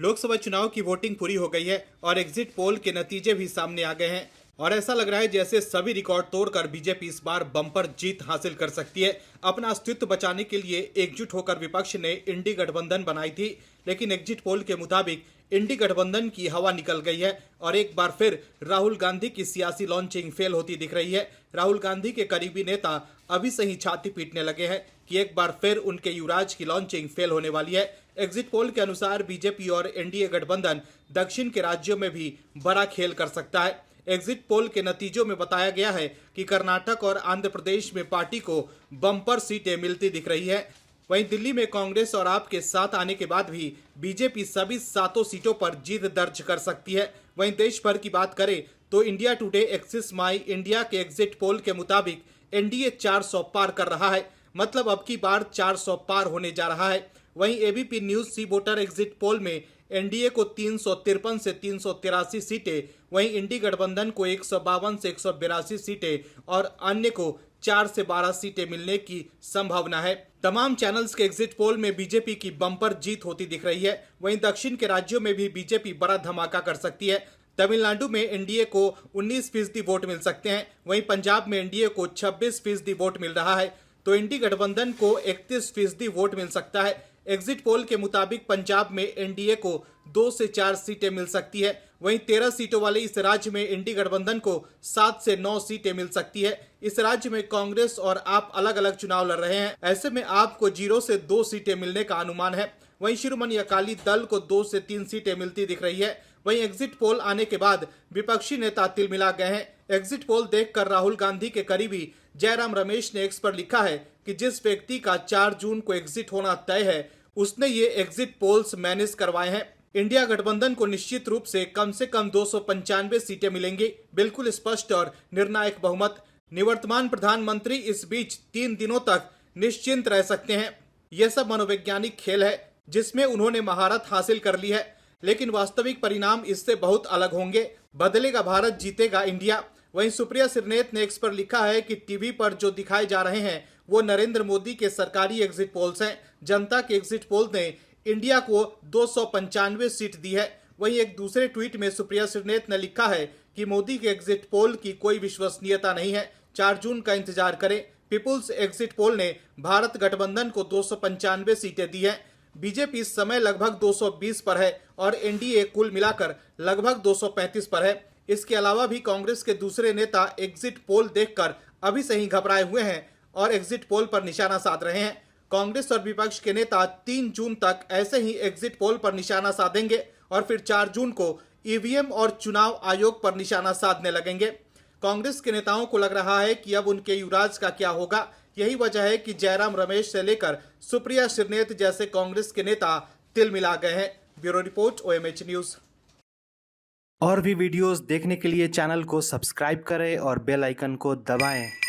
लोकसभा चुनाव की वोटिंग पूरी हो गई है और एग्जिट पोल के नतीजे भी सामने आ गए हैं और ऐसा लग रहा है जैसे सभी रिकॉर्ड तोड़कर बीजेपी इस बार बम्पर जीत हासिल कर सकती है। अपना अस्तित्व बचाने के लिए एकजुट होकर विपक्ष ने इंडी गठबंधन बनाई थी, लेकिन एग्जिट पोल के मुताबिक इंडी गठबंधन की हवा निकल गई है और एक बार फिर राहुल गांधी की सियासी लॉन्चिंग फेल होती दिख रही है। राहुल गांधी के करीबी नेता अभी से ही छाती पीटने लगे हैं कि एक बार फिर उनके युवराज की लॉन्चिंग फेल होने वाली है। एग्जिट पोल के अनुसार बीजेपी और एनडीए गठबंधन दक्षिण के राज्यों में भी बड़ा खेल कर सकता है। एग्जिट पोल के नतीजों में बताया गया है कि कर्नाटक और आंध्र प्रदेश में पार्टी को बम्पर सीटें मिलती दिख रही है। वहीं दिल्ली में कांग्रेस और आप के साथ आने के बाद भी बीजेपी सभी 7 सीटों पर जीत दर्ज कर सकती है। वहीं देश भर की बात करें तो इंडिया टुडे एक्सिस माई इंडिया के एग्जिट पोल के मुताबिक एनडीए 400 पार कर रहा है, मतलब अब की बार 400 पार होने जा रहा है। वहीं एबीपी न्यूज सी वोटर एग्जिट पोल में एनडीए को 353 से 383 सीटें, वहीं इंडी गठबंधन को 152 से 182 सीटें और अन्य को 4 से 12 सीटें मिलने की संभावना है। तमाम चैनल्स के एग्जिट पोल में बीजेपी की बम्पर जीत होती दिख रही है। वहीं दक्षिण के राज्यों में भी बीजेपी बड़ा धमाका कर सकती है। तमिलनाडु में एनडीए को 19% वोट मिल सकते हैं, वहीं पंजाब में एनडीए को 26% वोट मिल रहा है, तो इंडी गठबंधन को 31% वोट मिल सकता है। एग्जिट पोल के मुताबिक पंजाब में एनडीए को 2 से 4 सीटें मिल सकती है, वहीं 13 सीटों वाले इस राज्य में इंडी गठबंधन को 7 से 9 सीटें मिल सकती है। इस राज्य में कांग्रेस और आप अलग अलग चुनाव लड़ रहे हैं, ऐसे में आपको 0 से 2 सीटें मिलने का अनुमान है। वहीं शिरोमणि अकाली दल को 2 से 3 सीटें मिलती दिख रही है। वहीं एग्जिट पोल आने के बाद विपक्षी नेता तिलमिला गए हैं। एग्जिट पोल देखकर राहुल गांधी के करीबी जयराम रमेश ने एक्स पर लिखा है कि जिस व्यक्ति का 4 जून को एग्जिट होना तय है उसने ये एग्जिट पोल्स मैनेज करवाए हैं। इंडिया गठबंधन को निश्चित रूप से कम 295 सीटें मिलेंगी, बिल्कुल स्पष्ट और निर्णायक बहुमत। निवर्तमान प्रधानमंत्री इस बीच 3 दिनों तक निश्चिंत रह सकते हैं। यह सब मनोवैज्ञानिक खेल है जिसमें उन्होंने महारत हासिल कर ली है, लेकिन वास्तविक परिणाम इससे बहुत अलग होंगे। बदलेगा भारत, जीतेगा इंडिया। वहीं सुप्रिया सिरनेत ने एक्स पर लिखा है कि टीवी पर जो दिखाए जा रहे हैं वो नरेंद्र मोदी के सरकारी एग्जिट पोल्स हैं। जनता के एग्जिट पोल ने इंडिया को 295 सीट दी है। वहीं एक दूसरे ट्वीट में सुप्रिया सिरनेत ने लिखा है कि मोदी के एग्जिट पोल की कोई विश्वसनीयता नहीं है, 4 जून का इंतजार करें। पीपुल्स एग्जिट पोल ने भारत गठबंधन को 295 सीटें दी है। बीजेपी इस समय लगभग 220 पर है और एनडीए कुल मिलाकर लगभग 235 पर है। इसके अलावा भी कांग्रेस के दूसरे नेता एग्जिट पोल देखकर अभी से ही घबराए हुए हैं और एग्जिट पोल पर निशाना साध रहे हैं। कांग्रेस और विपक्ष के नेता 3 जून तक ऐसे ही एग्जिट पोल पर निशाना साधेंगे और फिर 4 जून को ईवीएम और चुनाव आयोग पर निशाना साधने लगेंगे। कांग्रेस के नेताओं को लग रहा है कि अब उनके युवराज का क्या होगा। यही वजह है कि जयराम रमेश से लेकर सुप्रिया सिरनेत जैसे कांग्रेस के नेता तिलमिला गए हैं। Bureau report, OMH news. और भी वीडियोस देखने के लिए चैनल को सब्सक्राइब करें और बेल आइकन को दबाएं।